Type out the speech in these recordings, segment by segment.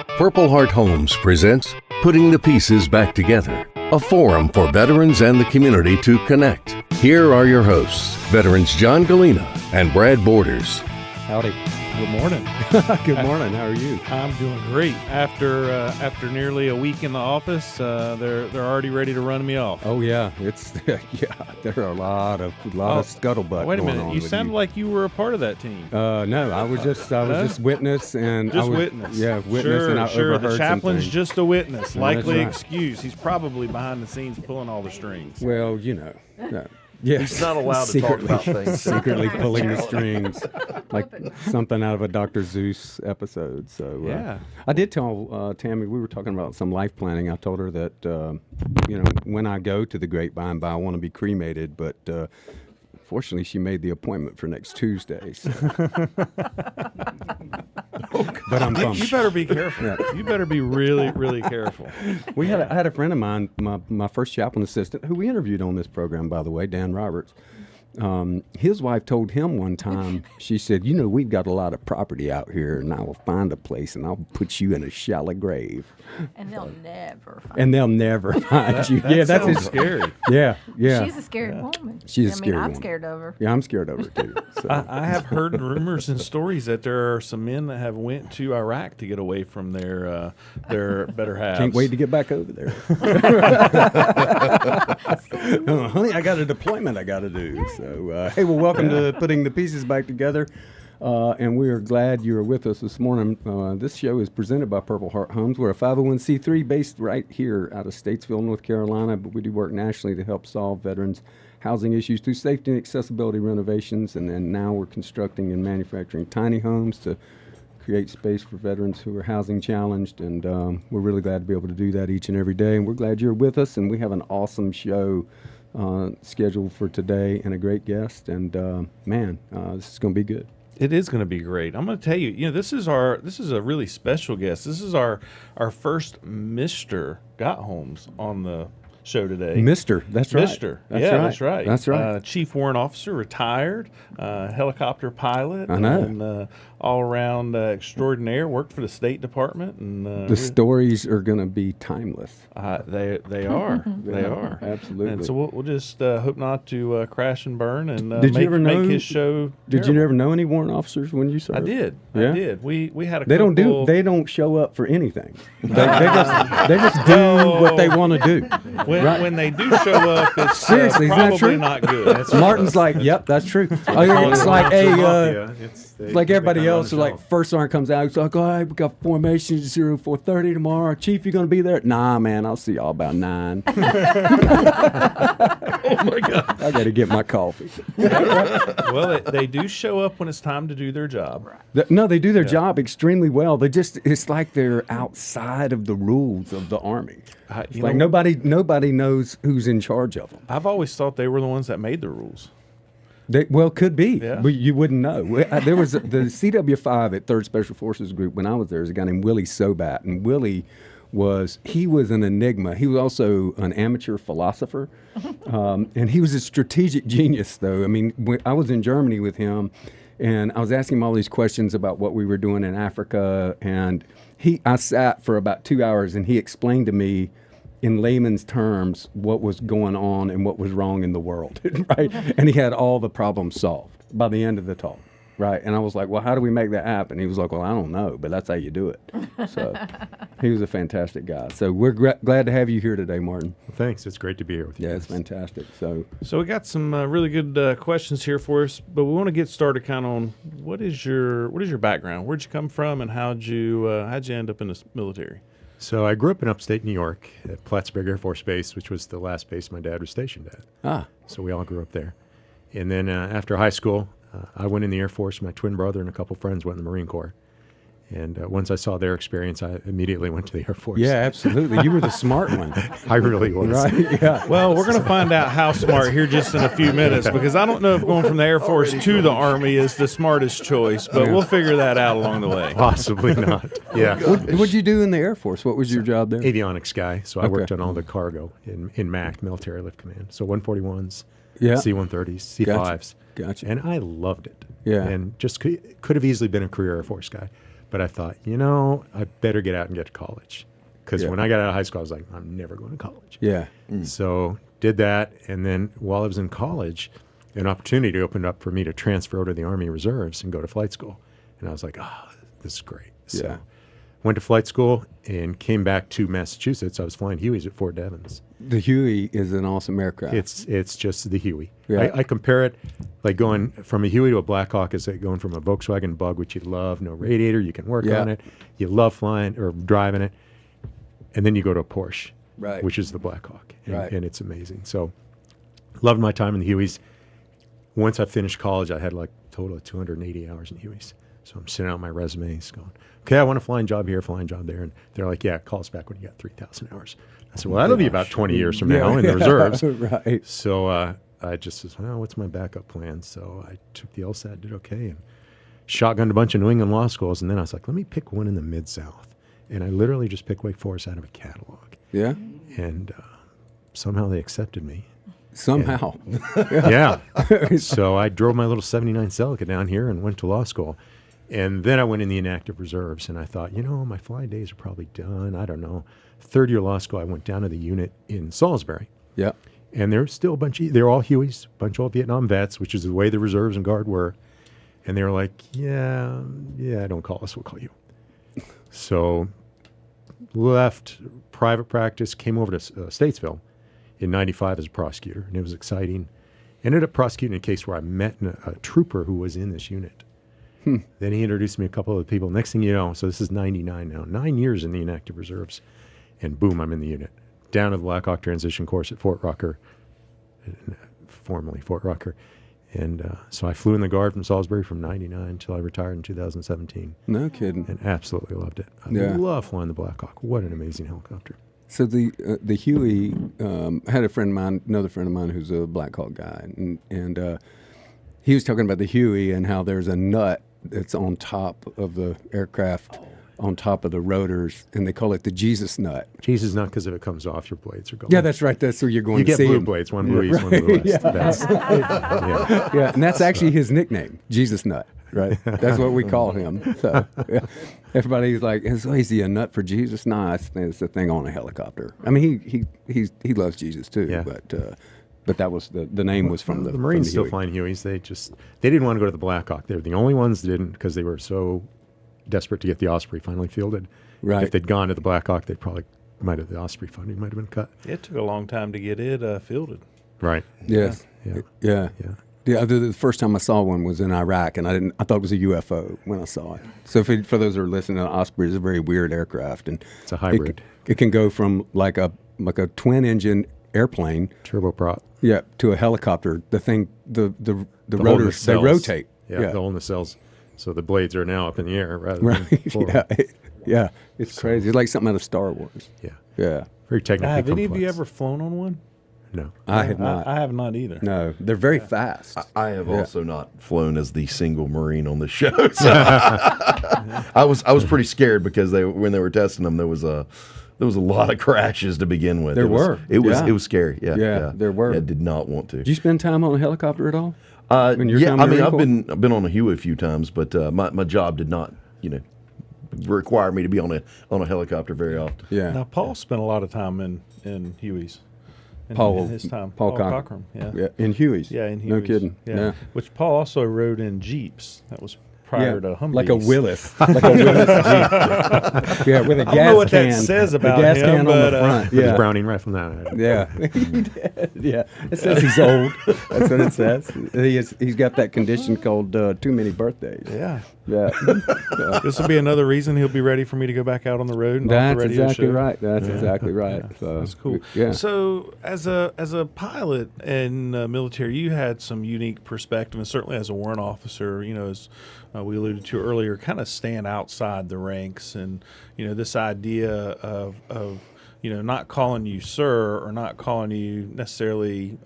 Purple Heart Homes presents Putting the Pieces Back Together, a forum for veterans and the community to connect. Here are your hosts, veterans John Gallina and Brad Borders. Howdy. Good morning. Good morning. How are you? I'm doing great. After nearly a week in the office, they're already ready to run me off. Oh yeah, it's there are a lot of scuttlebutt. Wait a going minute, on you with sounded like you were a part of that team. No, I was just witness and Just I was, witness. Yeah, witness Sure, and I sure. overheard The chaplain's some things. just a witness. Likely right. excuse. He's probably behind the scenes pulling all the strings. Well, you know. Yes. He's not allowed to talk about things. Secretly pulling the strings, like something out of a Dr. Seuss episode. So Yeah. I did tell Tammy, we were talking about some life planning. I told her that when I go to the Great By and By, I want to be cremated, but fortunately, she made the appointment for next Tuesday. So. But I'm bummed. You better be careful. Yeah. You better be really, really careful. I had a friend of mine, my first chaplain assistant, who we interviewed on this program, by the way, Dan Roberts. His wife told him one time, she said, we've got a lot of property out here, and I will find a place, and I'll put you in a shallow grave. And they'll never find And they'll never find you. Yeah, that's sounds scary. Yeah. She's a scary woman. She's a scary I'm woman. scared of her. Yeah, I'm scared of her, too. So. I have heard rumors and stories that there are some men that have went to Iraq to get away from their better halves. Can't wait to get back over there. Honey, I got a deployment I got to do. So, hey, well, welcome to Putting the Pieces Back Together. And we are glad you're with us this morning. This show is presented by Purple Heart Homes. We're a 501c3 based right here out of Statesville, North Carolina, but we do work nationally to help solve veterans' housing issues through safety and accessibility renovations. And then now we're constructing and manufacturing tiny homes to create space for veterans who are housing challenged. And we're really glad to be able to do that each and every day. And we're glad you're with us. And we have an awesome show scheduled for today and a great guest. And this is going to be good. It is going to be great. I'm going to tell you, this is a really special guest. This is our first Mr. Got Holmes on the show today. Mr. That's right. Mr. That's yeah, right. that's right. That's right. Chief Warrant Officer, retired, helicopter pilot, I know. and all-around extraordinaire. Worked for the State Department, and The stories are going to be timeless. they are. They are. Absolutely. And so we'll just hope not to crash and burn and Did you ever make know- his show. Did terrible. you ever know any warrant officers when you served? I did. Yeah? I did. We had a They couple. they don't show up for anything. They just do what they want to do. When they do show up, it's Seriously, isn't that probably true? not good. Martin's like, yep, that's true. It's like like everybody else. Like first sergeant comes out, he's like, all right, we got formation 0430 tomorrow. Chief, you gonna be there? Nah, man, I'll see y'all about 9. Oh my God! I got to get my coffee. Well, they do show up when it's time to do their job. No, they do their job extremely well. It's like they're outside of the rules of the Army. It's like nobody knows who's in charge of them. I've always thought they were the ones that made the rules. Could be, Yeah. but you wouldn't know. There was the CW5 at 3rd Special Forces Group when I was there. There's a guy named Willie Sobat, and Willie was an enigma. He was also an amateur philosopher, and he was a strategic genius, though. I mean, when I was in Germany with him, and I was asking him all these questions about what we were doing in Africa, and I sat for about 2 hours, and he explained to me in layman's terms what was going on and what was wrong in the world, right? And he had all the problems solved by the end of the talk, right? And I was like, well, how do we make that happen? He was like, well, I don't know, but that's how you do it. So he was a fantastic guy. So we're glad to have you here today, Martin. Well, thanks. It's great to be here with you. Yeah, it's fantastic. So we got some really good questions here for us, but we want to get started kind of on what is your background? Where'd you come from, and how'd you end up in the military? So I grew up in upstate New York at Plattsburgh Air Force Base, which was the last base my dad was stationed at. So we all grew up there. And then after high school, I went in the Air Force. My twin brother and a couple friends went in the Marine Corps. And once I saw their experience, I immediately went to the Air Force. yeah, absolutely. You were the smart one. I really was. Right? Yeah. Well, we're going to find out how smart here just in a few minutes, because I don't know if going from the Air Force to the Army is the smartest choice, but we'll figure that out along the way. Possibly not. Yeah. What'd you do in the Air Force? What was your job there? Avionics guy. So I Okay. worked on all the cargo in MAC, Military Lift Command. So 141s, Yeah. C-130s, C-5s. Gotcha. And I loved it. Yeah. And just could have easily been a career Air Force guy. But I thought, I better get out and get to college. Because when I got out of high school, I was like, I'm never going to college. Yeah. So did that. And then while I was in college, an opportunity opened up for me to transfer over to the Army Reserves and go to flight school. And I was like, this is great. So Yeah. went to flight school and came back to Massachusetts. I was flying Hueys at Fort Devens. The Huey is an awesome aircraft. It's just the Huey. Yeah. I compare it like going from a Huey to a Black Hawk is like going from a Volkswagen Bug, which you love, no radiator, you can work on it, you love flying or driving it, and then you go to a Porsche, Right. which is the Black Hawk, and it's amazing. So loved my time in the Hueys. Once I finished college, I had like a total of 280 hours in Hueys. So I'm sending out my resumes going, okay, I want a flying job here, flying job there. And they're like, yeah, call us back when you got 3,000 hours. I said, well, that'll be about 20 years from now in the reserves. Right. So I just said, well, what's my backup plan? So I took the LSAT, did okay, and shotgunned a bunch of New England law schools. And then I was like, let me pick one in the Mid-South. And I literally just picked Wake Forest out of a catalog. Yeah. And somehow they accepted me. Somehow. Yeah. So I drove my little 79 Celica down here and went to law school. And then I went in the inactive reserves, and I thought, my fly days are probably done. I don't know. Third year law school, I went down to the unit in Salisbury. Yeah. And there's still they're all Hueys, a bunch of old Vietnam vets, which is the way the reserves and guard were. And they were like, yeah, don't call us, we'll call you. So left private practice, came over to Statesville in 95 as a prosecutor, and it was exciting. Ended up prosecuting a case where I met a trooper who was in this unit. Then he introduced me to a couple of people. Next thing you know, so this is 99 now, 9 years in the inactive reserves, and boom, I'm in the unit. Down to the Black Hawk transition course at Fort Rucker, formerly Fort Rucker. And so I flew in the guard from Salisbury from 99 until I retired in 2017. No kidding. And absolutely loved it. I love flying the Black Hawk. What an amazing helicopter. So the Huey, I had another friend of mine who's a Black Hawk guy, and he was talking about the Huey and how there's a nut that's on top of the aircraft, on top of the rotors, and they call it the Jesus nut. Jesus nut, because if it comes off, your blades are gone. Yeah, that's right. That's where you're going you to get see blue him. blades, one blue east, one blue west. Yeah, and that's actually his nickname, Jesus Nut. That's what we call him. So everybody's like, is he a nut for Jesus? No, it's the thing on a helicopter. I mean, he loves Jesus too, but that was the name was from the Marines from still Huey. flying Hueys. They didn't want to go to the Black Hawk. They were the only ones that didn't, because they were so desperate to get the Osprey finally fielded. Right. If they'd gone to the Black Hawk, they probably might have, the Osprey funding might have been cut. It took a long time to get it fielded. Right. Yes. Yeah. Yeah. The first time I saw one was in Iraq, and I thought it was a UFO when I saw it. So for those who are listening, an Osprey is a very weird aircraft, and It's a hybrid. It can go from like a twin engine airplane, Turboprop. to a helicopter. The thing, the The hole in rotors, the they cells. rotate. Yeah, the hole in the cells. So the blades are now up in the air rather Right. than forward. Yeah. It's crazy. It's like something out of Star Wars. Yeah. Yeah. Very technically Have any of complex. you ever flown on one? No. I have not. I have not either. No, they're very fast. I have also not flown as the single Marine on the show. So I was pretty scared because when they were testing them, there was a lot of crashes to begin with. There It was- were. It was Yeah. it was scary. Yeah, Yeah, there were. I did not want to. Did you spend time on a helicopter at all? When you're Yeah, down I the mean, Marine I've been on a Huey a few times, but my job did not, require me to be on a helicopter very often. Yeah. Now, Paul spent a lot of time in Hueys. In Paul- his time. Paul Cochran. Yeah. Yeah, in Hueys. Yeah, in Hueys. No kidding. Yeah. Which Paul also rode in Jeeps. That was prior to Humvees. like a Willis. Like a Willis Jeep. Yeah, with a gas can. I don't know what that says about the gas him, can on but, the front. With Yeah. his Browning rifle now. Yeah. He did. Yeah. It says he's old. That's what it says. He's got that condition called too many birthdays. Yeah. Yeah. This will be another reason he'll be ready for me to go back out on the road and off That's the radio exactly show. right. That's exactly right. So That's cool. Yeah. So, as a pilot and military, you had some unique perspective, and certainly as a warrant officer, as we alluded to earlier, kind of stand outside the ranks, and this idea of not calling you sir or not calling you necessarily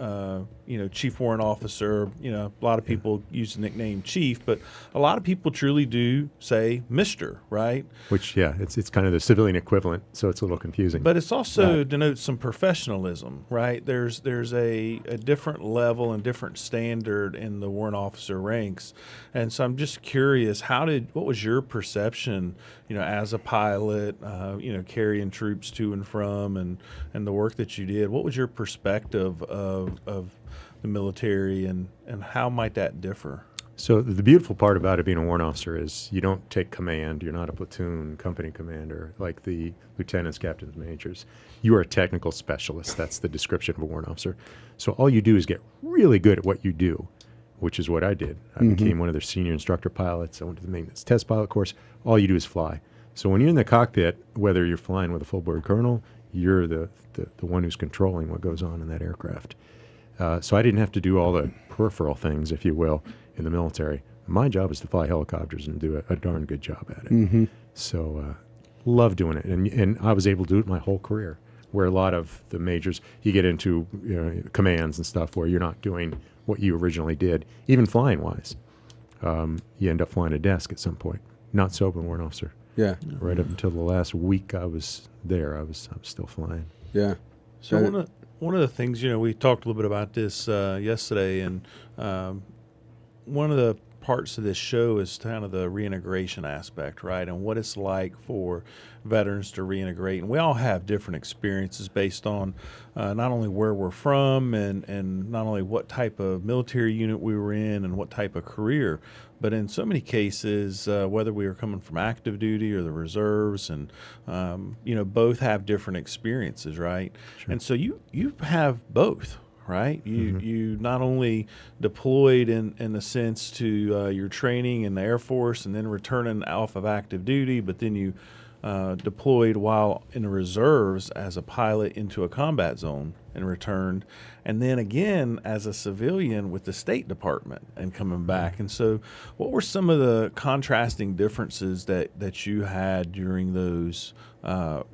chief warrant officer. A lot of people use the nickname chief, but a lot of people truly do say Mr., right? Which, it's kind of the civilian equivalent, so it's a little confusing. But it's also denotes some professionalism, right? There's a different level and different standard in the warrant officer ranks, and so I'm just curious, what was your perception, as a pilot, carrying troops to and from, and the work that you did? What was your perspective of the military, and how might that differ? So the beautiful part about it being a warrant officer is you don't take command. You're not a platoon company commander like the lieutenants, captains, majors. You are a technical specialist. That's the description of a warrant officer. So all you do is get really good at what you do, which is what I did. I became one of their senior instructor pilots. I went to the maintenance test pilot course. All you do is fly. So when you're in the cockpit, whether you're flying with a full-board colonel, you're the one who's controlling what goes on in that aircraft. So I didn't have to do all the peripheral things, if you will, in the military. My job is to fly helicopters and do a darn good job at it. So love doing it. And I was able to do it my whole career, where a lot of the majors, you get into commands and stuff where you're not doing what you originally did, even flying-wise. You end up flying a desk at some point. Not so, but warrant officer. Yeah. Right up until the last week I was there, I was still flying. Yeah. So one of the things, we talked a little bit about this yesterday, and one of the parts of this show is kind of the reintegration aspect, right? And what it's like for veterans to reintegrate. And we all have different experiences based on not only where we're from and not only what type of military unit we were in and what type of career, but in so many cases, whether we were coming from active duty or the reserves, and both have different experiences, right? Sure. And so you have both. Right, you not only deployed in a sense to your training in the Air Force and then returning off of active duty, but then you deployed while in the reserves as a pilot into a combat zone and returned, and then again as a civilian with the State Department and coming back. And so, what were some of the contrasting differences that you had during those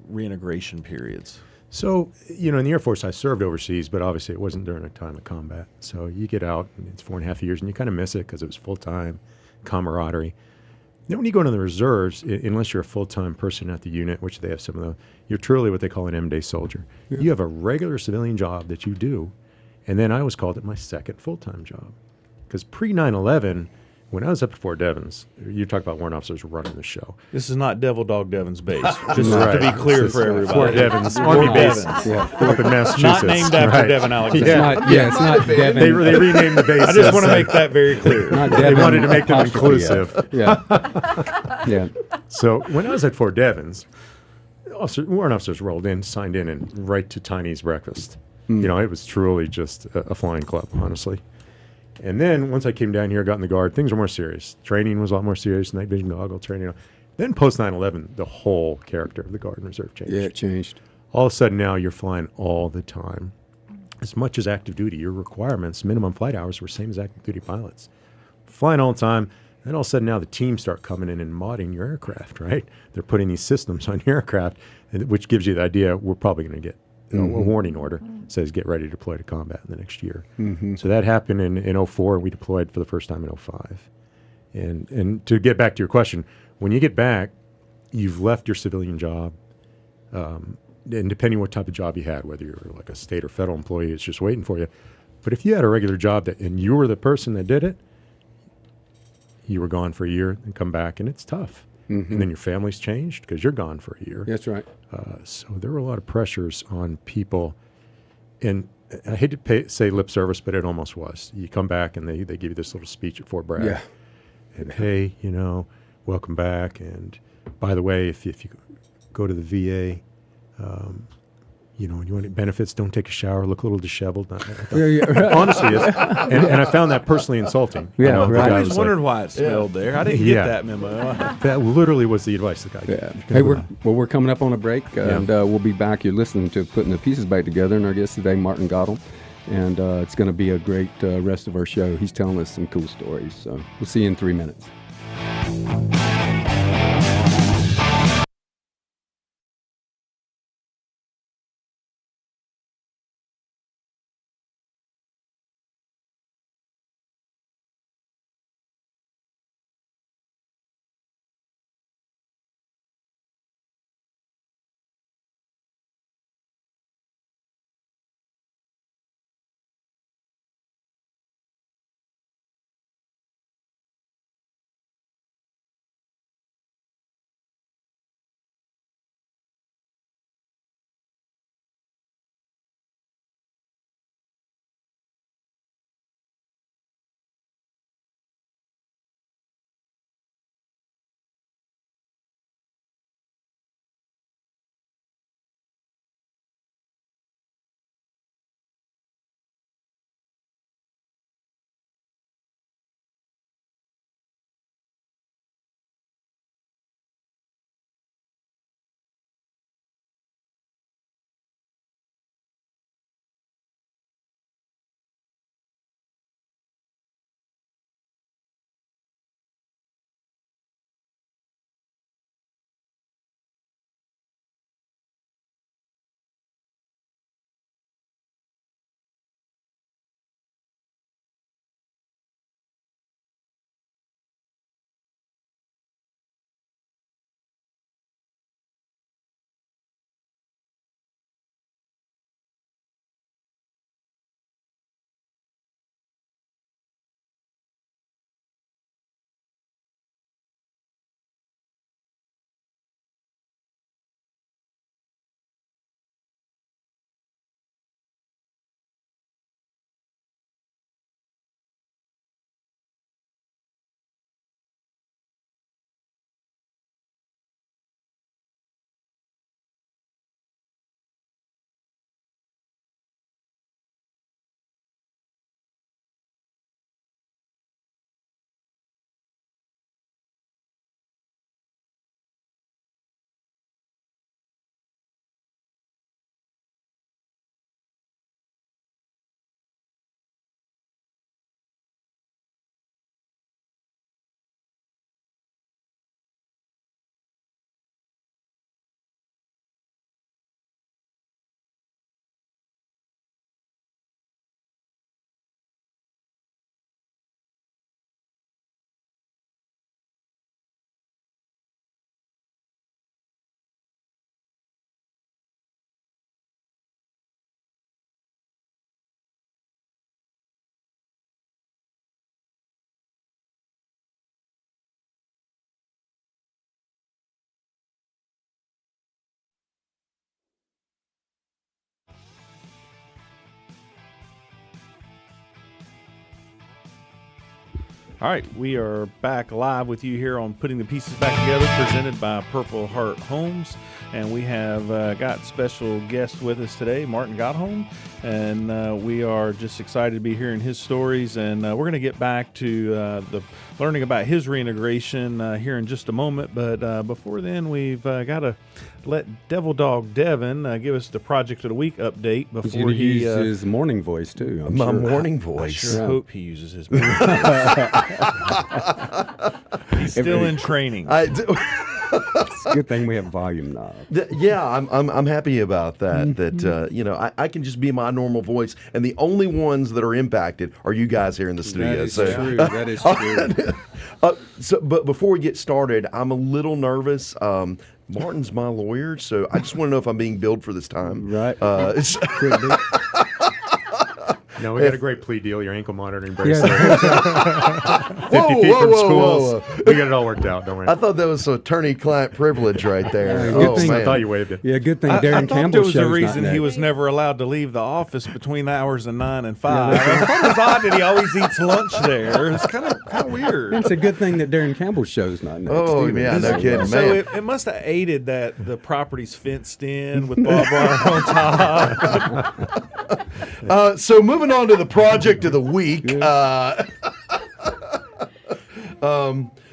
reintegration periods? So, in the Air Force, I served overseas, but obviously it wasn't during a time of combat. So you get out, and it's 4.5 years, and you kind of miss it because it was full-time camaraderie. Then when you go into the reserves, unless you're a full-time person at the unit, which they have some of those, you're truly what they call an M-day soldier. Yeah. You have a regular civilian job that you do, and then I always called it my second full-time job. Because pre-9/11, when I was up at Fort Devens, you talk about warrant officers running the show. This is not Devil Dog Devens base, just to be clear for everybody. Fort Devens, Army base up in Massachusetts. Not named after Devin Alexander. It's not Devin. They renamed the base. I just want to make that very clear. They wanted to make them inclusive. Yeah. So when I was at Fort Devens, warrant officers rolled in, signed in, and right to Tiny's breakfast. It was truly just a flying club, honestly. And then once I came down here, got in the Guard, things were more serious. Training was a lot more serious, night vision goggle training. Then post 9/11, the whole character of the Guard and Reserve changed. Yeah, it changed. All of a sudden now you're flying all the time. As much as active duty, your requirements, minimum flight hours were same as active duty pilots. Flying all the time, then all of a sudden now the teams start coming in and modding your aircraft, right? They're putting these systems on your aircraft, which gives you the idea we're probably going to get a warning order. Says get ready to deploy to combat in the next year. So that happened in 2004, and we deployed for the first time in 2005. And to get back to your question, when you get back, you've left your civilian job, and depending what type of job you had, whether you're like a state or federal employee, it's just waiting for you. But if you had a regular job and you were the person that did it, you were gone for a year and come back, and it's tough. And then your family's changed because you're gone for a year. That's right. So there were a lot of pressures on people. And I hate to say lip service, but it almost was. You come back and they give you this little speech at Fort Bragg. Yeah. And hey, welcome back. And by the way, if you go to the VA, and you want benefits, don't take a shower, look a little disheveled. Honestly, and I found that personally insulting. Yeah, I always wondered why it smelled there. I didn't get that memo. That literally was the advice the guy gave. Hey, we're coming up on a break, and we'll be back. You're listening to Putting the Pieces Back Together, and our guest today, Martin Gottel. And it's going to be a great rest of our show. He's telling us some cool stories. So we'll see you in 3 minutes. All right, we are back live with you here on Putting the Pieces Back Together, presented by Purple Heart Homes. And we have got special guest with us today, Martin Gottholm. And we are just excited to be hearing his stories. And we're going to get back to the learning about his reintegration here in just a moment. But before then, we've got to let Devil Dog Devin give us the Project of the Week update before he uses his morning voice too. I'm My sure. morning I voice. sure hope he uses his morning He's still in training. It's a good thing we have volume knobs. Yeah, I'm happy about that. That I can just be my normal voice, and the only ones that are impacted are you guys here in the studio. That is true. That is true. But before we get started, I'm a little nervous. Martin's my lawyer, so I just want to know if I'm being billed for this time. Right. Could be. No, we got a great plea deal. Your ankle monitoring bracelet. Yeah. 50 feet from schools. whoa. We got it all worked out. Don't worry. I thought that was attorney-client privilege right there. Good thing- man. I thought you waived it. Yeah, good thing I Darren thought Campbell there was a show's reason not he next. was never allowed to leave the office between the hours of 9 and 5. I thought it was odd that he always eats lunch there. It's kind of weird. It's a good thing that Darren Campbell's show's not next. Oh, either. yeah, no kidding, So man. it must have aided that the property's fenced in with barbed wire on top. So moving on to the project of the week.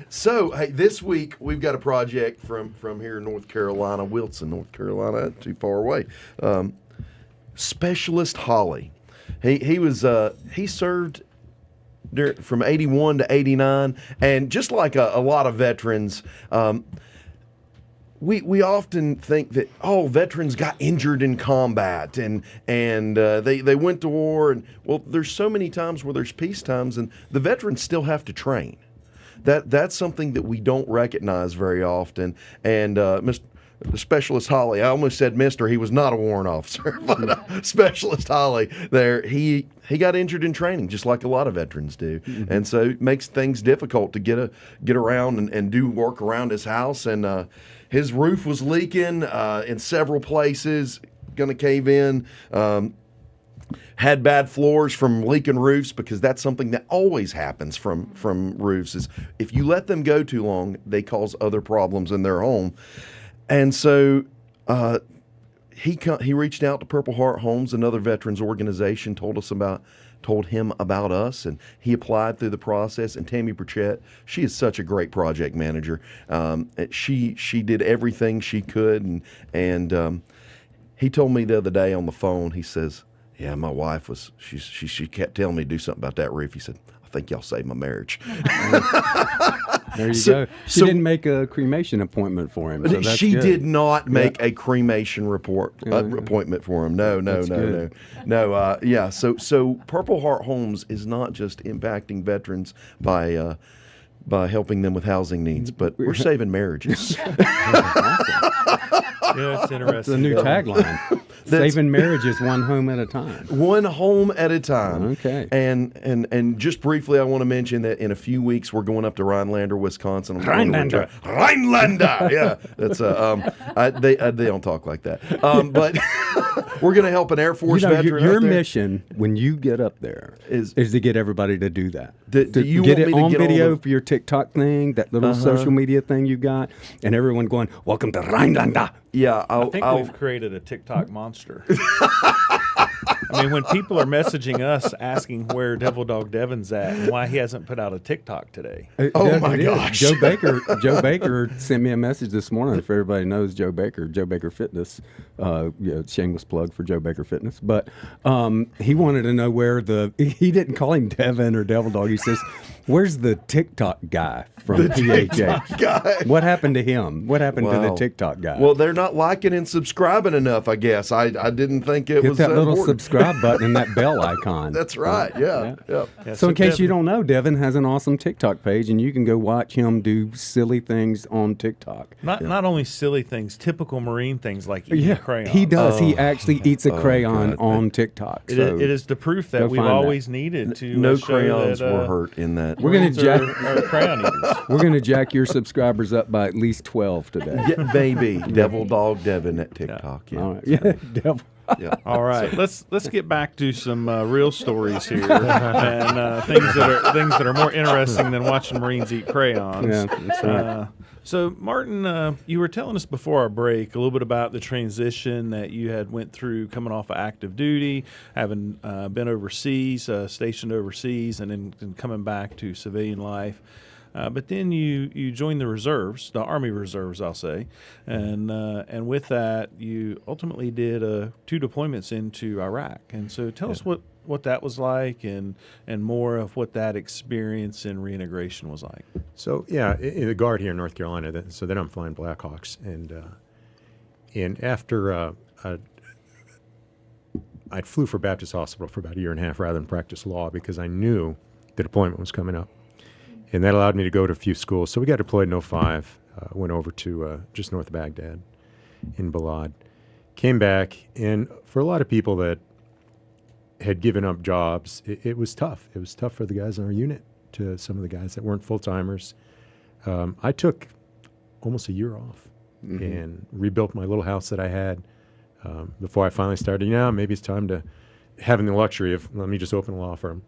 So hey, this week we've got a project from here in North Carolina, Wilson, North Carolina, not too far away. Specialist Holly, he served from 81 to 89, and just like a lot of veterans. We often think that veterans got injured in combat and they went to war, and well, there's so many times where there's peace times and the veterans still have to train. That's something that we don't recognize very often. And the Specialist Holly, I almost said Mister. He was not a warrant officer, but Specialist Holly there, he got injured in training, just like a lot of veterans do, and so it makes things difficult to get around and do work around his house. And his roof was leaking in several places, going to cave in. Had bad floors from leaking roofs, because that's something that always happens from roofs. Is if you let them go too long, they cause other problems in their home. And so he reached out to Purple Heart Homes, another veterans organization, told him about us, and he applied through the process. And Tammy Burchett, she is such a great project manager. She did everything she could, and he told me the other day on the phone, he says, yeah, my wife she kept telling me to do something about that roof. He said, I think y'all saved my marriage. There you go. She didn't make a cremation appointment for him. So she good. did not make a cremation appointment for him. No. Yeah. So Purple Heart Homes is not just impacting veterans by helping them with housing needs, but we're saving marriages. Yeah, it's interesting. It's a new tagline. Saving marriages one home at a time. One home at a time. Okay. And just briefly, I want to mention that in a few weeks we're going up to Rhinelander, Wisconsin. Rhinelander. Rhinelander. Yeah, that's they don't talk like that. But we're going to help an Air Force veteran. Your up there. mission when you get up there is to get everybody to do that. Do you get want it me to on get video on for your TikTok thing, that little social media thing you got, and everyone going, "Welcome to Rhinelander." Yeah, I think we've created a TikTok monster. I mean, when people are messaging us asking where Devil Dog Devin's at and why he hasn't put out a TikTok today. Oh my gosh. Joe Baker sent me a message this morning. If everybody knows Joe Baker Fitness, shameless plug for Joe Baker Fitness. But he wanted to know where he didn't call him Devin or Devil Dog. He says, where's the TikTok guy from PHH? Guy. What happened to him? What happened to the Wow. TikTok guy? Well, they're not liking and subscribing enough, I guess. I didn't think it hit was that little important. subscribe button and that bell icon. That's right. Yeah. Yeah, So in case Devin, you don't know, Devin has an awesome TikTok page, and you can go watch him do silly things on TikTok. Not only silly things, typical Marine things like eating crayons. he does. He actually eats a crayon on TikTok. It So is the proof that go we've find always needed to No show crayons that, were hurt in that. We're gonna Marines jack. are crayon eaters. We're gonna jack your subscribers up by at least 12 today. Yeah, baby. Devil Dog Devin at TikTok. Yeah. All right. Yeah, Devil. Yeah. All right, let's get back to some real stories here and things that are more interesting than watching Marines eat crayons. Yeah, that's right. So, Martin, you were telling us before our break a little bit about the transition that you had went through coming off of active duty, having been overseas, stationed overseas, and then coming back to civilian life. But then you joined the reserves, the Army Reserves, I'll say, and with that you ultimately did 2 deployments into Iraq. And so tell us what that was like and more of what that experience in reintegration was like. So in the Guard here in North Carolina. Then I'm flying Blackhawks, and after I flew for Baptist Hospital for about a year and a half rather than practice law because I knew the deployment was coming up. And that allowed me to go to a few schools. So we got deployed in 2005, went over to just north of Baghdad in Balad. Came back, and for a lot of people that had given up jobs, it was tough. It was tough for the guys in our unit, to some of the guys that weren't full-timers. I took almost a year off and rebuilt my little house that I had before I finally started, maybe it's time to having the luxury of, let me just open a law firm.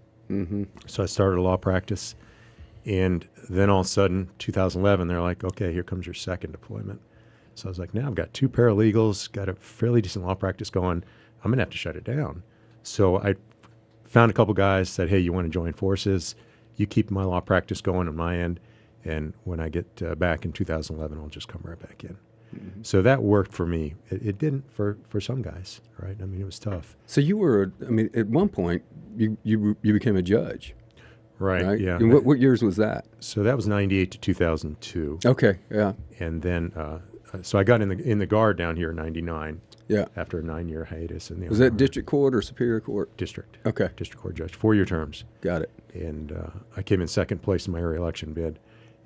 So I started a law practice. And then all of a sudden, 2011, they're like, okay, here comes your second deployment. So I was like, now I've got 2 paralegals, got a fairly decent law practice going. I'm going to have to shut it down. So I found a couple guys, said, hey, you want to join forces? You keep my law practice going on my end. And when I get back in 2011, I'll just come right back in. So that worked for me. It didn't for some guys, right? I mean, it was tough. So you were, at one point, you became a judge. Right, yeah. And what years was that? So that was 98 to 2002. Okay, yeah. And then, so I got in the Guard down here in 99. Yeah. After a 9-year hiatus. Was that district court or superior court? District. Okay. District court judge, 4-year terms. Got it. And I came in second place in my area election bid.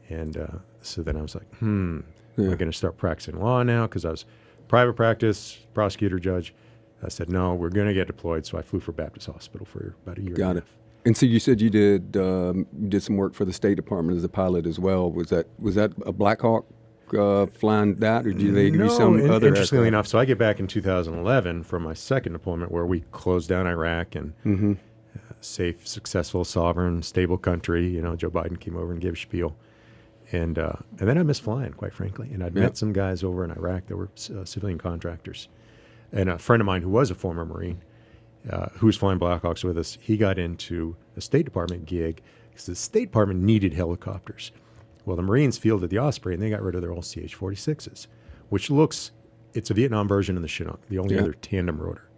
And so then I was like, am I going to start practicing law now? Because I was private practice, prosecutor, judge. I said, no, we're going to get deployed. So I flew for Baptist Hospital for about a year. Got it. And so you said you did some work for the State Department as a pilot as well. Was that a Black Hawk flying that, or did they give you some other? Interestingly aircraft? enough, so I get back in 2011 from my second deployment where we closed down Iraq and safe, successful, sovereign, stable country. Joe Biden came over and gave a spiel, and then I missed flying, quite frankly. And I'd met some guys over in Iraq that were civilian contractors, and a friend of mine who was a former Marine. Who was flying Blackhawks with us, he got into a State Department gig because the State Department needed helicopters. Well, the Marines fielded the Osprey, and they got rid of their old CH-46s, which it's a Vietnam version of the Chinook, the only other tandem rotor.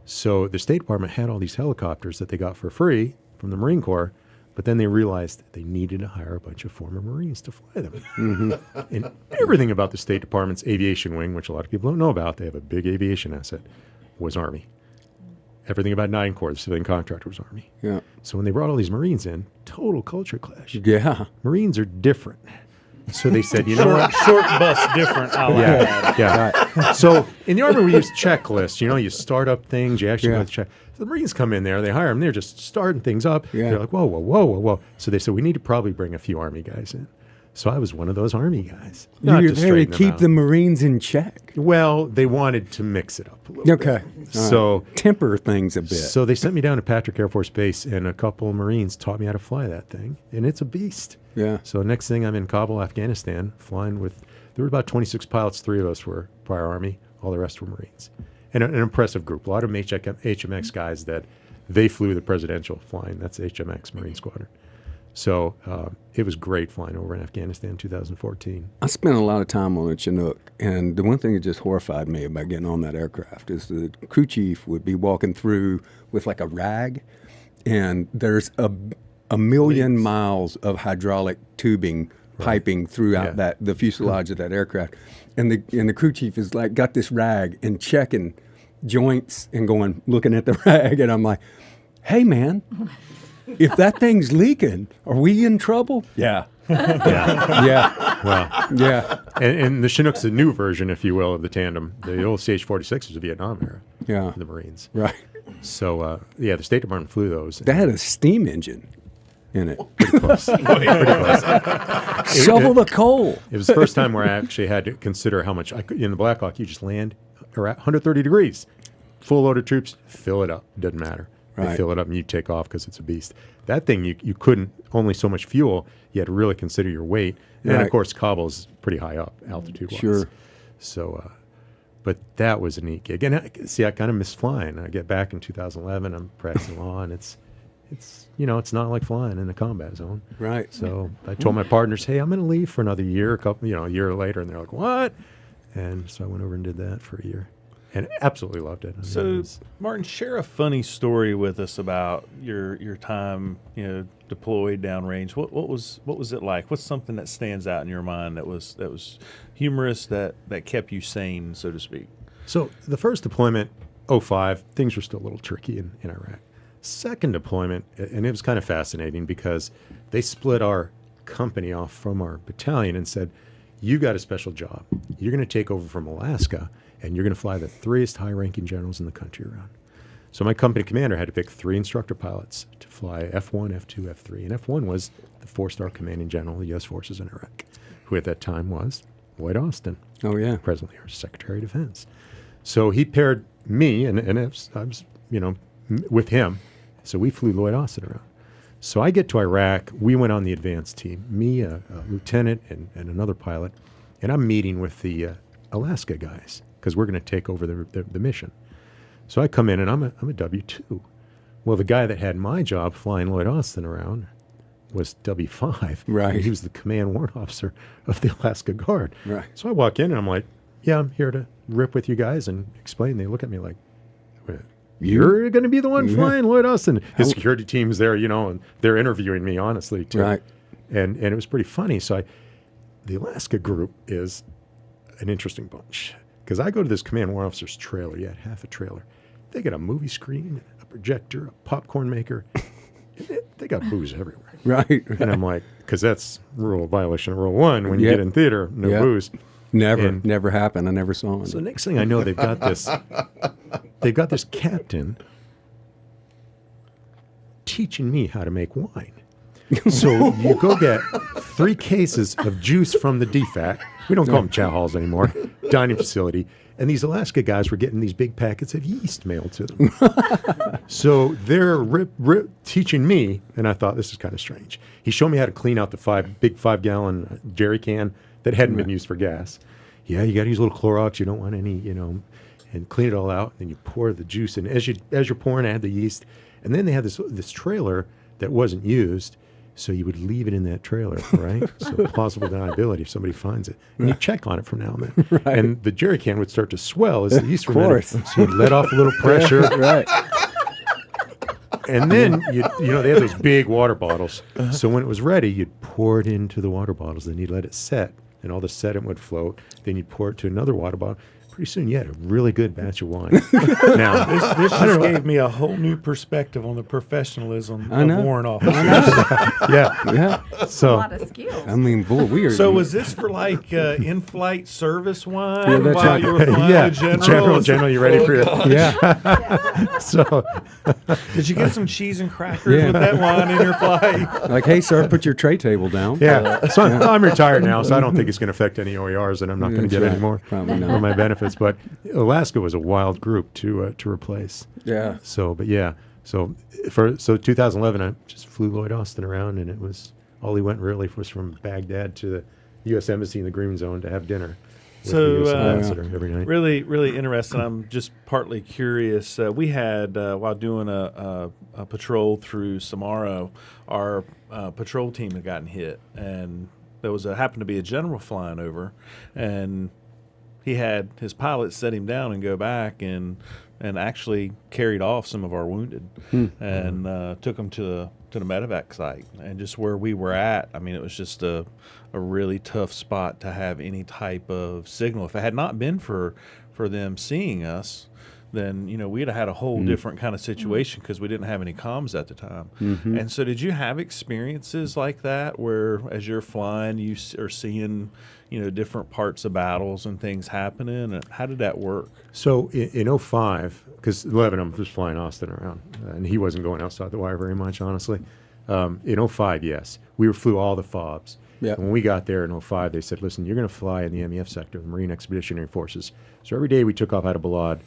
So the State Department had all these helicopters that they got for free from the Marine Corps, but then they realized that they needed to hire a bunch of former Marines to fly them. And everything about the State Department's aviation wing, which a lot of people don't know about, they have a big aviation asset, was Army. Everything about 9 Corps, the civilian contractor, was Army. Yeah. So when they brought all these Marines in, total culture clash. Yeah. Marines are different. So they said, you know what? Short bus different. Yeah. So in the Army, we use checklists. You start up things. You actually go to check. So the Marines come in there. They hire them. They're just starting things up. Yeah. They're like, whoa. So they said, we need to probably bring a few Army guys in. So I was one of those Army guys. You're there to keep the Marines in check. Well, they wanted to mix it up a little bit. So temper things a bit. So they sent me down to Patrick Air Force Base, and a couple of Marines taught me how to fly that thing, and it's a beast. Yeah. So next thing, I'm in Kabul, Afghanistan, flying with. There were about 26 pilots. 3 of us were prior Army. All the rest were Marines, and an impressive group. A lot of them HMX guys that they flew the presidential flying. That's HMX Marine Squadron. So it was great flying over in Afghanistan in 2014. I spent a lot of time on a Chinook, and the one thing that just horrified me about getting on that aircraft is the crew chief would be walking through with like a rag, and there's a million miles of hydraulic tubing piping throughout the fuselage of that aircraft, and the crew chief is like got this rag and checking joints and looking at the rag, and I'm like, hey man. If that thing's leaking, are we in trouble? Yeah. Well, and the Chinook's the new version, if you will, of the tandem. The old CH-46 was a Vietnam era. Yeah. For the Marines. Right. So, the State Department flew those. That had a steam engine in it. Pretty close. Pretty close. Shovel the coal. It was the first time where I actually had to consider how much in the Black Hawk you just land around 130 degrees. full load of troops, fill it up. Doesn't matter. They Right. fill it up and you take off because it's a beast. That thing, you couldn't, only so much fuel. You had to really consider your weight. And Right. of course, Kabul's pretty high up altitude-wise. Sure. So, but that was a neat gig. And I kind of miss flying. I get back in 2011. I'm practicing law, and it's it's not like flying in a combat zone. Right. So I told my partners, hey, I'm going to leave for another year, a year later. And they're like, what? And so I went over and did that for a year and absolutely loved it. I mean, So, Martin, share a funny story with us about your time, deployed downrange. What was it like? What's something that stands out in your mind that was humorous, that kept you sane, so to speak? So the first deployment, 2005, things were still a little tricky in Iraq. Second deployment, and it was kind of fascinating because they split our company off from our battalion and said, you got a special job. You're going to take over from Alaska, and you're going to fly the 3 high-ranking generals in the country around. So my company commander had to pick 3 instructor pilots to fly F1, F2, F3. And F1 was the 4-star commanding general of the U.S. forces in Iraq, who at that time was Lloyd Austin. Oh, yeah. Presently our Secretary of Defense. So he paired me, and I was with him. So we flew Lloyd Austin around. So I get to Iraq. We went on the advanced team, me, a lieutenant, and another pilot. And I'm meeting with the Alaska guys because we're going to take over the mission. So I come in, and I'm a W-2. Well, the guy that had my job flying Lloyd Austin around was W-5. Right. And he was the command warrant officer of the Alaska Guard. Right. So I walk in, and I'm like, yeah, I'm here to rip with you guys and explain. They look at me like, you're going to be the one flying Lloyd Austin. His security team's there, and they're interviewing me, honestly, too. Right. And it was pretty funny. So the Alaska group is an interesting bunch because I go to this command warrant officer's trailer. Yeah, half a trailer. They got a movie screen, a projector, a popcorn maker. They got booze everywhere. Right. And I'm like, because that's violation of Rule 1. When you get in theater, no booze. Never happened. I never saw it. So next thing I know, they've got this captain teaching me how to make wine. So you go get 3 cases of juice from the DFAC. We don't call them chow halls anymore. Dining facility. And these Alaska guys were getting these big packets of yeast mailed to them. So they're teaching me, and I thought, this is kind of strange. He showed me how to clean out the big 5-gallon jerry can that hadn't been used for gas. Yeah, you got to use a little Clorox. You don't want any, and clean it all out. And you pour the juice in. As you're pouring, add the yeast. And then they had this trailer that wasn't used. So you would leave it in that trailer, right? So plausible deniability if somebody finds it. And you check on it from now and then. Right. And the jerry can would start to swell as the yeast fermented. So you'd let off a little pressure. Right. And then, they had those big water bottles. So when it was ready, you'd pour it into the water bottles. Then you'd let it set, and all the sediment would float. Then you'd pour it to another water bottle. Pretty soon, you had a really good batch of wine. Now, This just gave me a whole new perspective on the professionalism of warrant officers. Yeah. A So lot of skills. I mean, boy, we are. So was this for like in-flight service wine Yeah, that's while right. you were flying yeah, the general? General, you ready for it? Yeah. So Did you get some cheese and crackers with that wine in your flight? like, hey, sir, put your tray table down. yeah. So I'm retired now, so I don't think it's going to affect any OERs, and I'm not going to That's get right. any more Probably for not. my benefits. But Alaska was a wild group to replace. Yeah. So, but yeah. So 2011, I just flew Lloyd Austin around, and it was all he went really was from Baghdad to the U.S. Embassy in the Green Zone to have dinner with So, the U.S. ambassador every night. Really, really interesting. I'm just partly curious. We had, while doing a patrol through Samaro, our patrol team had gotten hit, and there happened to be a general flying over, and he had his pilot set him down and go back and actually carried off some of our wounded and took them to the medevac site. And just where we were at, I mean, it was just a really tough spot to have any type of signal. If it had not been for them seeing us, then we'd have had a whole different kind of situation because we didn't have any comms at the time. And so, did you have experiences like that where, as you're flying, you are seeing different parts of battles and things happening? And how did that work? So in 2005, because 11 I'm just flying Austin around, and he wasn't going outside the wire very much, honestly. In 2005, yes, we flew all the FOBs. Yeah. When we got there in 2005, they said, listen, you're going to fly in the MEF sector, the Marine Expeditionary Forces. So every day we took off out of Balad,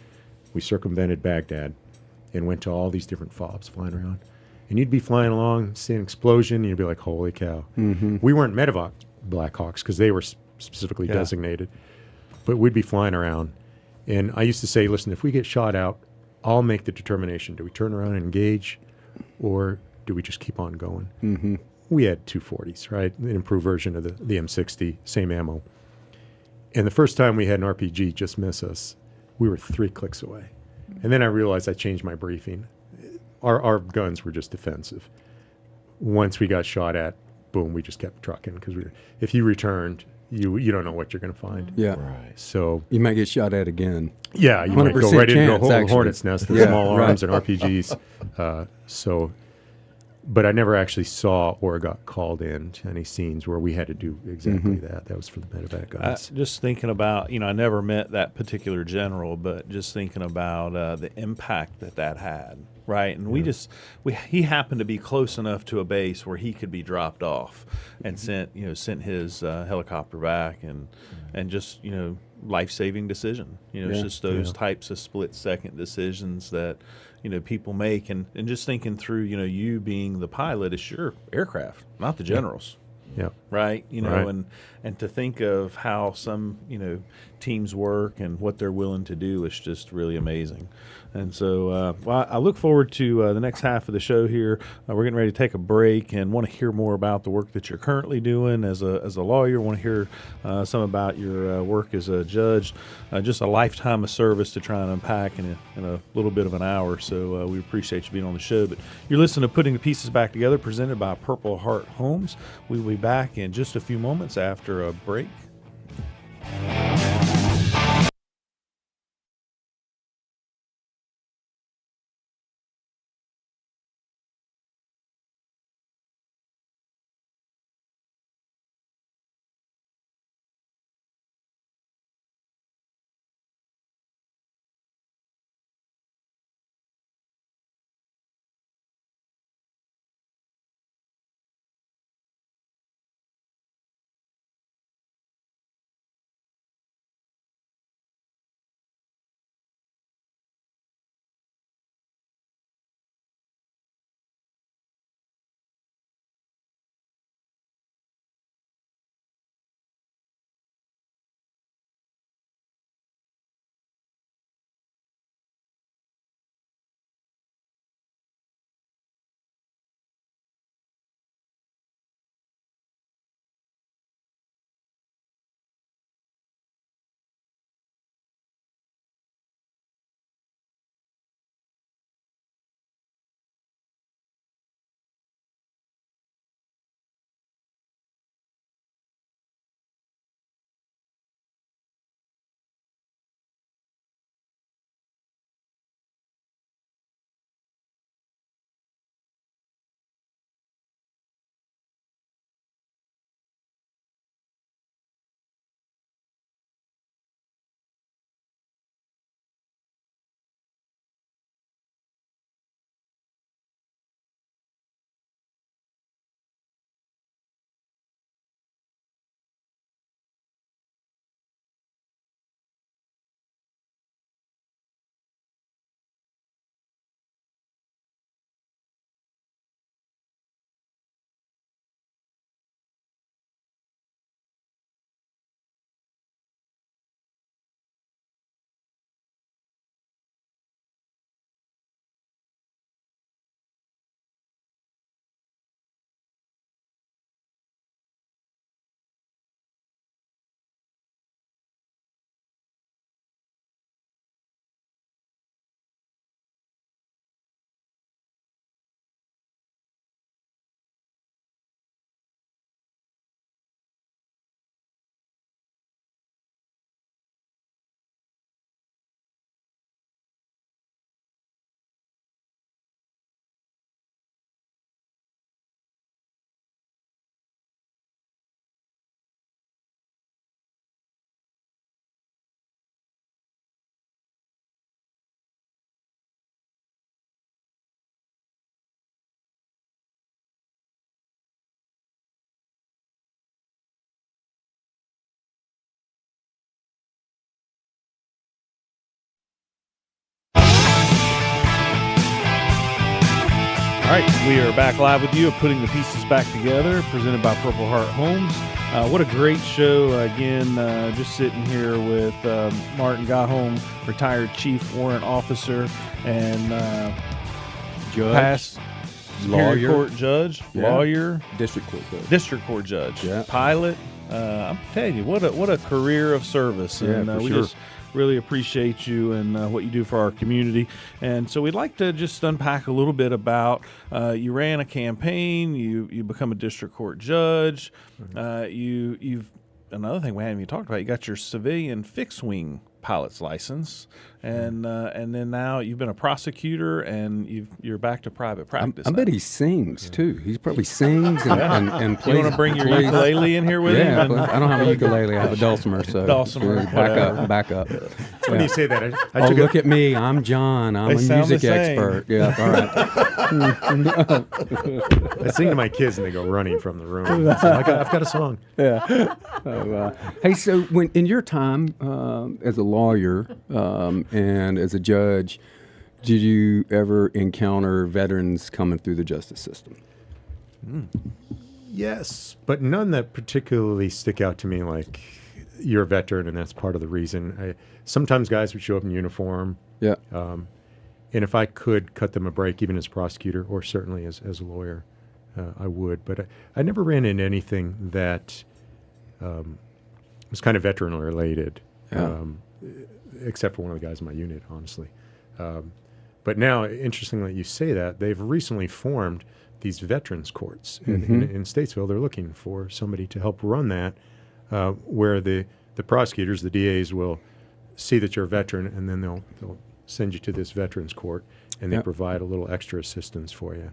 we circumvented Baghdad and went to all these different FOBs flying around. And you'd be flying along, see an explosion, and you'd be like, holy cow. Mm-hmm. We weren't Medevac Blackhawks because they were specifically designated, but we'd be flying around. And I used to say, listen, if we get shot out, I'll make the determination. Do we turn around and engage, or do we just keep on going? Mm-hmm. We had 240s, right? An improved version of the M60, same ammo. And the first time we had an RPG just miss us, we were 3 clicks away. And then I realized I changed my briefing. Our guns were just defensive. Once we got shot at, boom, we just kept trucking because if you returned, you don't know what you're going to find. Yeah. Right. So You might get shot at again. yeah, you might go 100% right into a chance, whole actually. hornet's nest of Yeah, small right. arms and RPGs. But I never actually saw or got called in to any scenes where we had to do exactly that. That was for the medevac guys. Just thinking about, I never met that particular general, but just thinking about the impact that had, right? And he happened to be close enough to a base where he could be dropped off and sent his helicopter back and just, life-saving decision. It's just those types of split-second decisions that, people make. And just thinking through, you being the pilot, it's your aircraft, not the general's. Yeah. Right. Right. And to think of how some, teams work and what they're willing to do is just really amazing. And so, I look forward to the next half of the show here. We're getting ready to take a break and want to hear more about the work that you're currently doing as a lawyer. Want to hear some about your work as a judge. Just a lifetime of service to try and unpack in a little bit of an hour. So we appreciate you being on the show. But you're listening to Putting the Pieces Back Together, presented by Purple Heart Homes. We will be back in just a few moments after a break. All right, we are back live with you, Putting the Pieces Back Together, presented by Purple Heart Homes. What a great show. Again, just sitting here with Martin Gahom, retired Chief Warrant Officer and Judge, past Superior lawyer, Court Judge, lawyer, District Court Judge, yeah. Pilot. I'm telling you, what a career of service. Yeah, And for we sure. just really appreciate you and what you do for our community. And so we'd like to just unpack a little bit about you ran a campaign, you become a district court judge, you've another thing we haven't even talked about, you got your civilian fixed wing pilot's license, and then now you've been a prosecutor and you're back to private practice. I bet he sings too. He probably sings and plays. You want to bring your ukulele in here with him? Yeah, And- I don't have a ukulele. I have a dulcimer. So Dulcimer, back up. It's funny you say that. I Oh, took look at me. I'm John. I'm They a sound the music same. expert. Yeah, all right. I sing to my kids and they go running from the room. So I've got a song. Hey, so when in your time as a lawyer and as a judge, did you ever encounter veterans coming through the justice system? Yes, but none that particularly stick out to me like you're a veteran and that's part of the reason. Sometimes guys would show up in uniform, Yeah. and if I could cut them a break, even as a prosecutor or certainly as a lawyer, I would. But I never ran into anything that was kind of veteran related, Yeah. except for one of the guys in my unit, honestly. But now, interestingly, you say that, they've recently formed these veterans courts. In Statesville, they're looking for somebody to help run that, where the prosecutors, the DAs, will see that you're a veteran, and then they'll send you to this veterans court, and they provide a little extra assistance for you.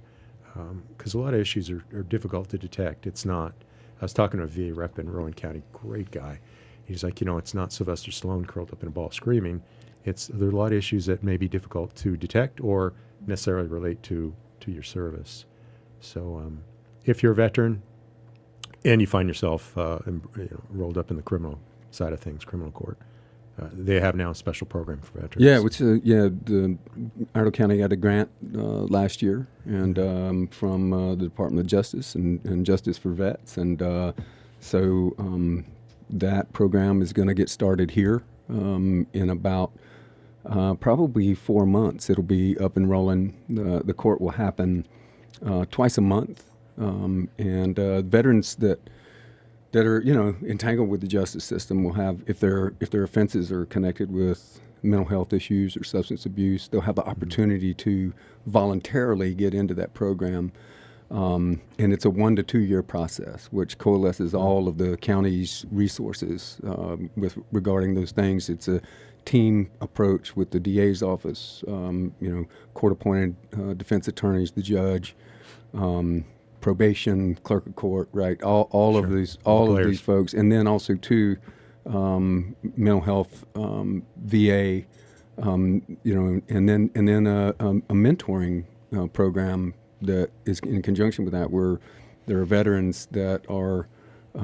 Because a lot of issues are difficult to detect. It's not. I was talking to a VA rep in Rowan County, great guy. He's like, it's not Sylvester Stallone curled up in a ball screaming. There are a lot of issues that may be difficult to detect or necessarily relate to your service. So if you're a veteran and you find yourself rolled up in the criminal side of things, criminal court, they have now a special program for veterans. Yeah, the Iredell County got a grant last year, and from the Department of Justice and Justice for Vets, and so that program is going to get started here in about probably 4 months. It'll be up and rolling. The court will happen twice a month, and veterans that are entangled with the justice system will have, if their offenses are connected with mental health issues or substance abuse, they'll have the opportunity to voluntarily get into that program. And it's a 1 to 2 year process, which coalesces all of the county's resources with regarding those things. It's a team approach with the DA's office, court-appointed defense attorneys, the judge, probation, clerk of court, right? All of these folks, and then also too, mental health, VA, and then a mentoring program that is in conjunction with that, where there are veterans that are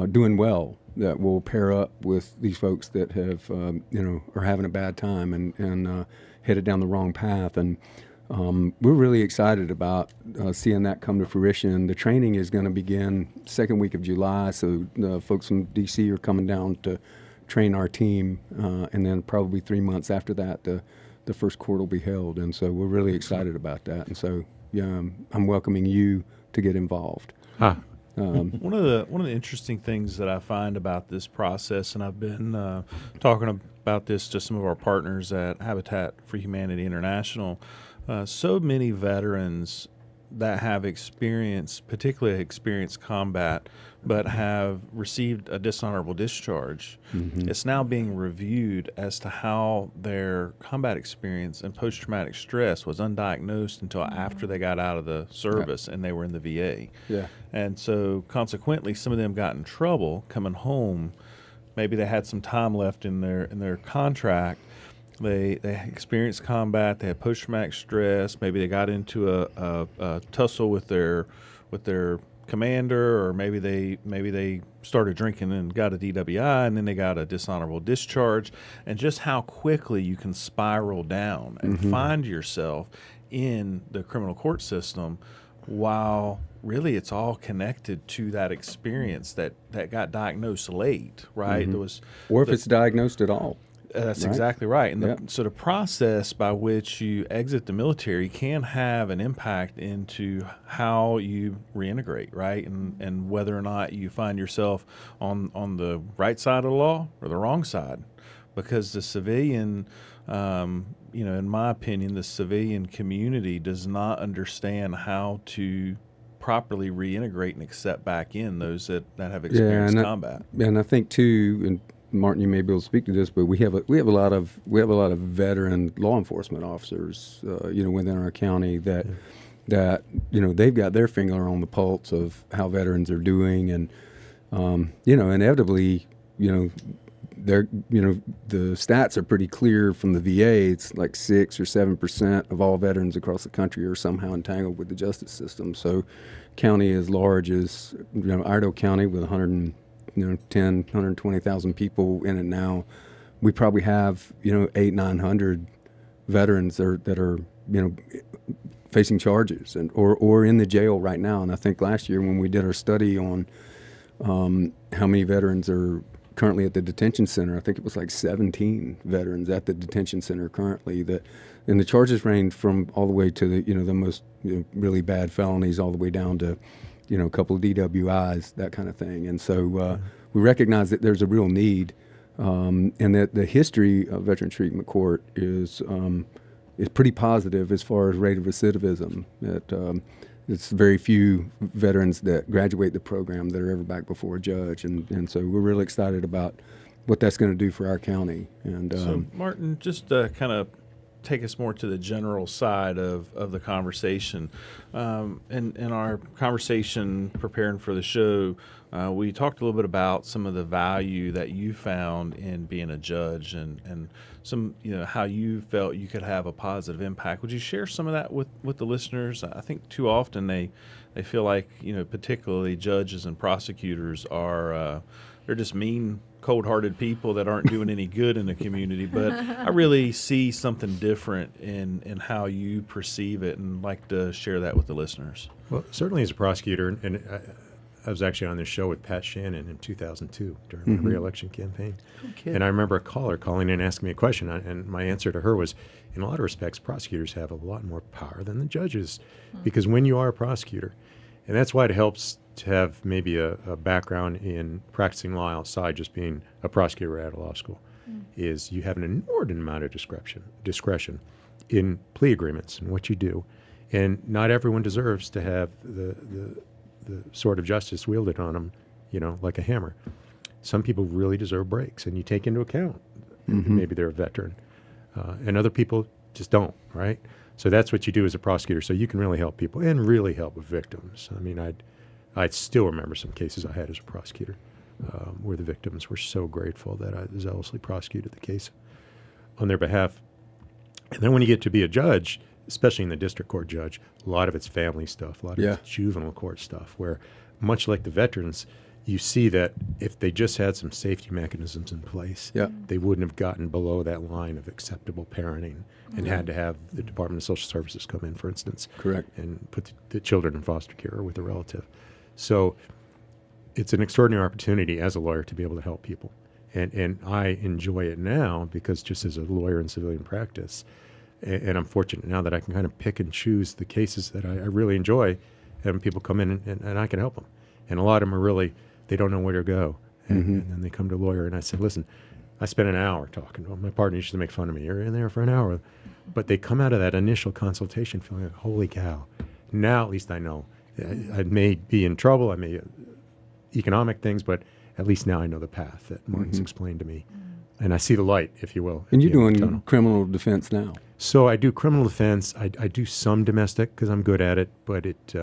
doing well that will pair up with these folks that have are having a bad time and headed down the wrong path. And we're really excited about seeing that come to fruition. The training is going to begin second week of July, so folks from D.C. are coming down to train our team, and then probably 3 months after that, the first court will be held. And so we're really excited about that. And so I'm welcoming you to get involved. One of the interesting things that I find about this process, and I've been talking about this to some of our partners at Habitat for Humanity International, so many veterans that have particularly experienced combat, but have received a dishonorable discharge. It's now being reviewed as to how their combat experience and post-traumatic stress was undiagnosed until after they got out of the service and they were in the VA. Yeah. And so consequently, some of them got in trouble coming home. Maybe they had some time left in their contract. They experienced combat. They had post-traumatic stress. Maybe they got into a tussle with their commander, or maybe they started drinking and got a DWI, and then they got a dishonorable discharge. And just how quickly you can spiral down and find yourself in the criminal court system while really it's all connected to that experience that got diagnosed late, right? Mm-hmm. There was, Or if it's diagnosed at all. that's right? exactly right. And Yep. so the process by which you exit the military can have an impact into how you reintegrate, right? And whether or not you find yourself on the right side of the law or the wrong side. Because the civilian, in my opinion, the civilian community does not understand how to properly reintegrate and accept back in those that have experienced combat. And I think too, and Martin, you may be able to speak to this, but we have a lot of veteran law enforcement officers, within our county that they've got their finger on the pulse of how veterans are doing, and inevitably, they're the stats are pretty clear from the VA. It's like 6 or 7% of all veterans across the country are somehow entangled with the justice system. So, county as large as Iredell County with 120,000 people in it now, we probably have 800-900 veterans that are facing charges or in the jail right now. And I think last year when we did our study on how many veterans are currently at the detention center, I think it was like 17 veterans at the detention center currently. And the charges range from all the way to the most really bad felonies, all the way down to a couple of DWIs, that kind of thing. And so we recognize that there's a real need, and that the history of veteran treatment court is pretty positive as far as rate of recidivism. That it's very few veterans that graduate the program that are ever back before a judge, and so we're really excited about what that's going to do for our county. And so, Martin, just kind of take us more to the general side of the conversation. In our conversation preparing for the show, we talked a little bit about some of the value that you found in being a judge and some, how you felt you could have a positive impact. Would you share some of that with the listeners? I think too often they feel like, particularly judges and prosecutors are they're just mean, cold-hearted people that aren't doing any good in the community. But I really see something different in how you perceive it, and like to share that with the listeners. Well, certainly as a prosecutor, and I was actually on this show with Pat Shannon in 2002 during my re-election campaign. Okay. And I remember a caller calling in and asking me a question, and my answer to her was, in a lot of respects, prosecutors have a lot more power than the judges, because when you are a prosecutor, and that's why it helps to have maybe a background in practicing law outside just being a prosecutor at a law school, is you have an inordinate amount of discretion in plea agreements and what you do. And not everyone deserves to have the sword of justice wielded on them, like a hammer. Some people really deserve breaks, and you take into account maybe they're a veteran, and other people just don't, right? So that's what you do as a prosecutor, so you can really help people and really help with victims. I mean, I'd still remember some cases I had as a prosecutor where the victims were so grateful that I zealously prosecuted the case on their behalf. And then when you get to be a judge, especially in the district court judge, a lot of it's family stuff, a lot of it's juvenile court stuff, where much like the veterans, you see that if they just had some safety mechanisms in place, they wouldn't have gotten below that line of acceptable parenting and had to have the Department of Social Services come in, for instance, and put the children in foster care or with a relative. So it's an extraordinary opportunity as a lawyer to be able to help people. And I enjoy it now because just as a lawyer in civilian practice, and I'm fortunate now that I can kind of pick and choose the cases that I really enjoy, and people come in and I can help them. And a lot of them are really, they don't know where to go. And then they come to a lawyer, and I said, listen, I spent an hour talking to them. My partner used to make fun of me. You're in there for an hour. But they come out of that initial consultation feeling like, holy cow, now at least I know. I may be in trouble. I may economic things, but at least now I know the path that Martin's explained to me. And I see the light, if you will. And you're doing criminal defense now. So I do criminal defense. I do some domestic because I'm good at it, but it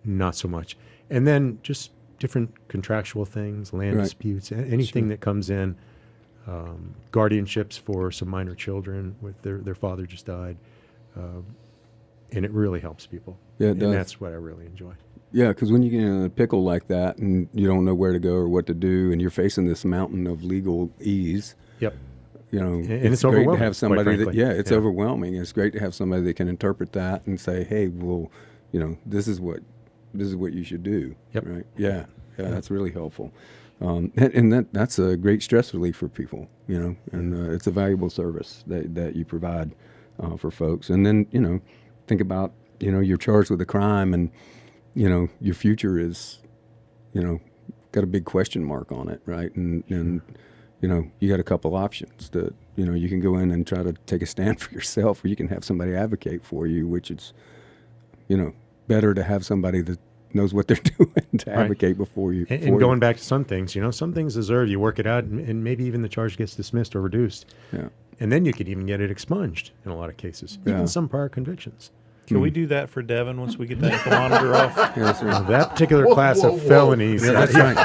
not so much. And then just different contractual things, land disputes, anything that comes in, guardianships for some minor children with their father just died. And it really helps people. Yeah, it does. And that's what I really enjoy. Yeah, because when you get in a pickle like that and you don't know where to go or what to do, and you're facing this mountain of legal ease, it's it's great to overwhelming, have quite somebody that, frankly. it's Yeah. overwhelming. It's great to have somebody that can interpret that and say, hey, well, this is what you should do. Yep. Right. Yeah. Yeah. That's really helpful. And that's a great stress relief for people, and it's a valuable service that you provide for folks. And then, think about, you're charged with a crime and, your future is, got a big question mark on it, right? And you got a couple options that, you can go in and try to take a stand for yourself, or you can have somebody advocate for you, which is, better to have somebody that knows what they're doing to advocate before you. And going back to some things, some things deserve you work it out, and maybe even the charge gets dismissed or reduced. Yeah. And then you could even get it expunged in a lot of cases, even some prior convictions. Can we do that for Devin once we get that thermometer off? Yes, sir. That particular class of felonies. Yeah, that's right.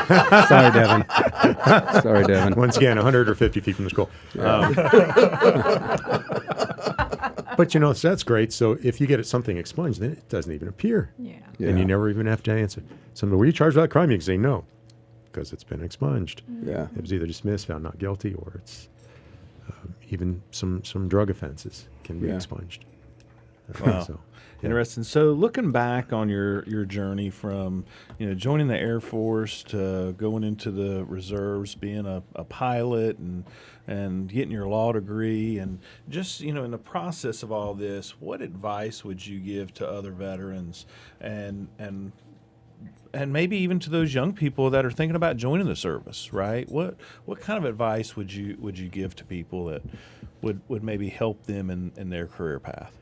Sorry, Devin. Sorry, Devin. Once again, 100 or 50 feet from the school. But so that's great. So if you get something expunged, then it doesn't even appear. Yeah. And you never even have to answer. Somebody, were you charged with that crime? You can say no, because it's been expunged. Yeah. It was either dismissed, found not guilty, or it's even some drug offenses can be expunged. Wow. So, Interesting. So looking back on your journey from, joining the Air Force to going into the reserves, being a pilot and getting your law degree, and just, in the process of all this, what advice would you give to other veterans and maybe even to those young people that are thinking about joining the service, right? What kind of advice would you give to people that would maybe help them in their career path?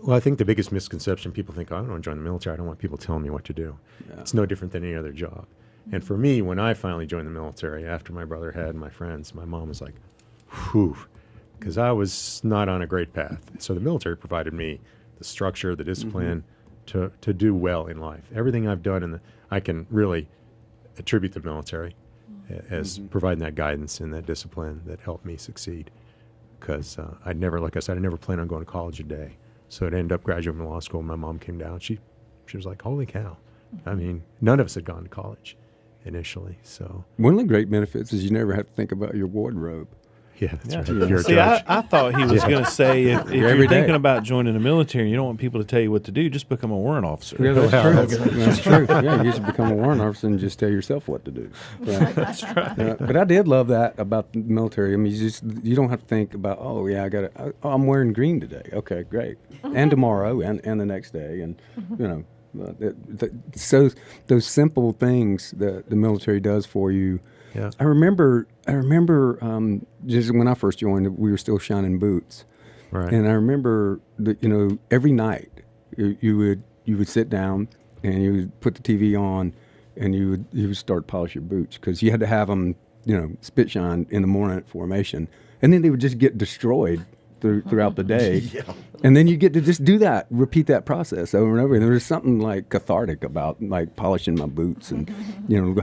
Well, I think the biggest misconception, people think, I don't want to join the military. I don't want people telling me what to do. Yeah. It's no different than any other job. And for me, when I finally joined the military, after my brother had and my friends, my mom was like, whew, because I was not on a great path. So the military provided me the structure, the discipline to do well in life. Everything I've done, I can really attribute the military as providing that guidance and that discipline that helped me succeed. Because I never planned on going to college a day. So it ended up graduating from law school. My mom came down. She was like, holy cow. I mean, none of us had gone to college initially. So one of the great benefits is you never have to think about your wardrobe. Yeah, that's right. Yeah. If you're a See, judge. I thought he was going to say if you're Every day. thinking about joining the military and you don't want people to tell you what to do, just become a warrant officer. Yeah, that's true. That's true. Yeah, you should become a warrant officer and just tell yourself what to do. Right. That's right. But I did love that about the military. I mean, you don't have to think about, I'm wearing green today. Okay, great. And tomorrow and the next day. And, so those simple things that the military does for you. Yeah. I remember just when I first joined, we were still shining boots. Right. And I remember that, every night you would sit down and you would put the TV on and you would start to polish your boots because you had to have them, spit shine in the morning at formation. And then they would just get destroyed throughout the day. Yeah. And then you get to just repeat that process over and over. And there was something like cathartic about like polishing my boots and, go,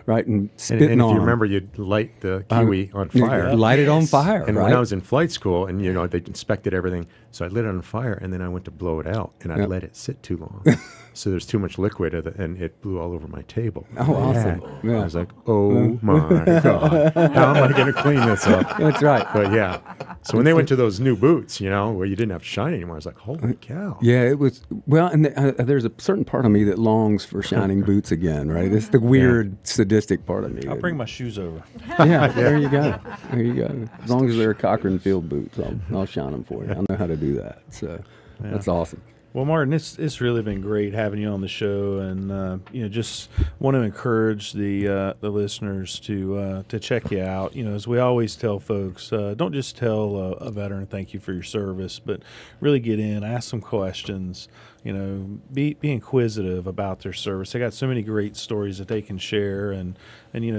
right, and spitting and if on you them. remember, you'd light the kiwi on fire. Light it on fire, And right? when I was in flight school, and they inspected everything, so I lit it on fire, and then I went to blow it out, and I let it sit too long, so there's too much liquid, and it blew all over my table. Oh, awesome! I was like, oh my god, how am I going to clean this up? That's right. But yeah, so when they went to those new boots, where you didn't have to shine anymore, I was like, holy cow! Yeah, it was. Well, and there's a certain part of me that longs for shining boots again, right? It's the weird, sadistic part of me. I'll bring my shoes over. Yeah, there you go. There you go. As long as they're Cochrane Field boots, I'll shine them for you. I know how to do that. So that's awesome. Well, Martin, it's really been great having you on the show, and just want to encourage the listeners to check you out. As we always tell folks, don't just tell a veteran thank you for your service, but really get in, ask some questions. Be inquisitive about their service. They got so many great stories that they can share, and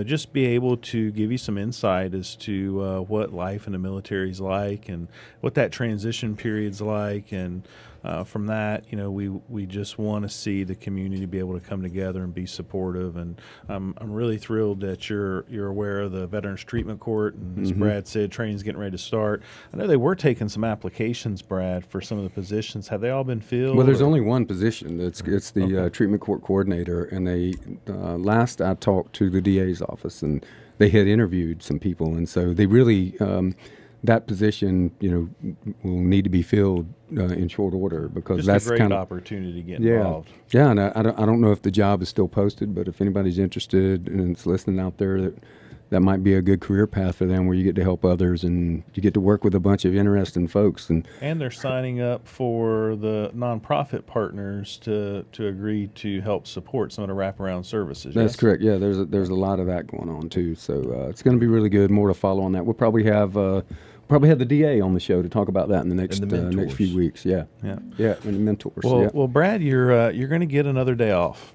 just be able to give you some insight as to what life in the military is like, and what that transition period's like, and from that, we just want to see the community be able to come together and be supportive. And I'm really thrilled that you're aware of the Veterans Treatment Court. And as Brad said, training's getting ready to start. I know they were taking some applications, Brad, for some of the positions. Have they all been filled? Well, there's only one position. It's the treatment court coordinator. And they last I talked to the DA's office, and they had interviewed some people, and so they really that position, will need to be filled in short order, because just that's a great kind of opportunity to get involved. Yeah, and I don't know if the job is still posted, but if anybody's interested and it's listening out there, that might be a good career path for them, where you get to help others and you get to work with a bunch of interesting folks. And they're signing up for the nonprofit partners to agree to help support some of the wraparound services. That's yes? correct. Yeah, there's a lot of that going on too. So it's going to be really good. More to follow on that. We'll probably have the DA on the show to talk about that in the next next few weeks. Yeah, and the mentors. Well, Brad, you're going to get another day off.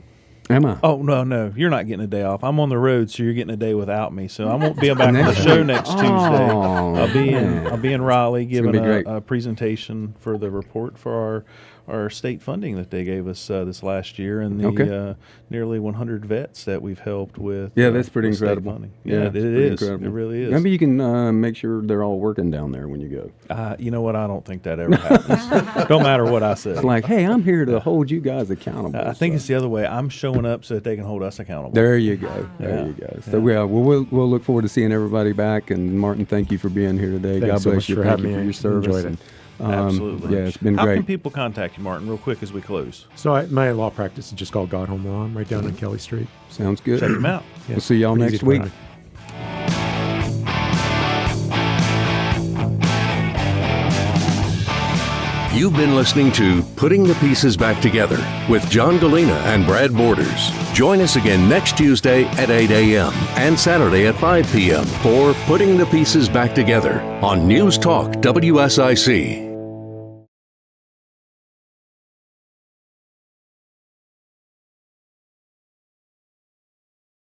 Am I? Oh, no, you're not getting a day off. I'm on the road, so you're getting a day without me. So I won't be back on the show next Tuesday. I'll be in Raleigh giving a presentation for the report for our state funding that they gave us this last year, and the nearly 100 vets that we've helped with. Yeah, that's pretty with state incredible. funding. Yeah, it is. Incredible. It really is. Maybe you can make sure they're all working down there when you go. You know what? I don't think that ever happens. Don't matter what I say. It's like, hey, I'm here to hold you guys accountable. I think it's the other way. I'm showing up so that they can hold us accountable. There you go. There you go. So we'll look forward to seeing everybody back. And Martin, thank you for being here today. Thanks God bless you for thank having you me. for your service. Enjoyed it. Absolutely. Yeah, it's been How great. can people contact you, Martin, real quick as we close? So my law practice is just called God Home Law. I'm right down on Kelly Street. Sounds good. Check them out. Yeah, We'll see y'all pretty next easy to week. find. You've been listening to Putting the Pieces Back Together with John Gallina and Brad Borders. Join us again next Tuesday at 8 a.m. and Saturday at 5 p.m. for Putting the Pieces Back Together on News Talk WSIC.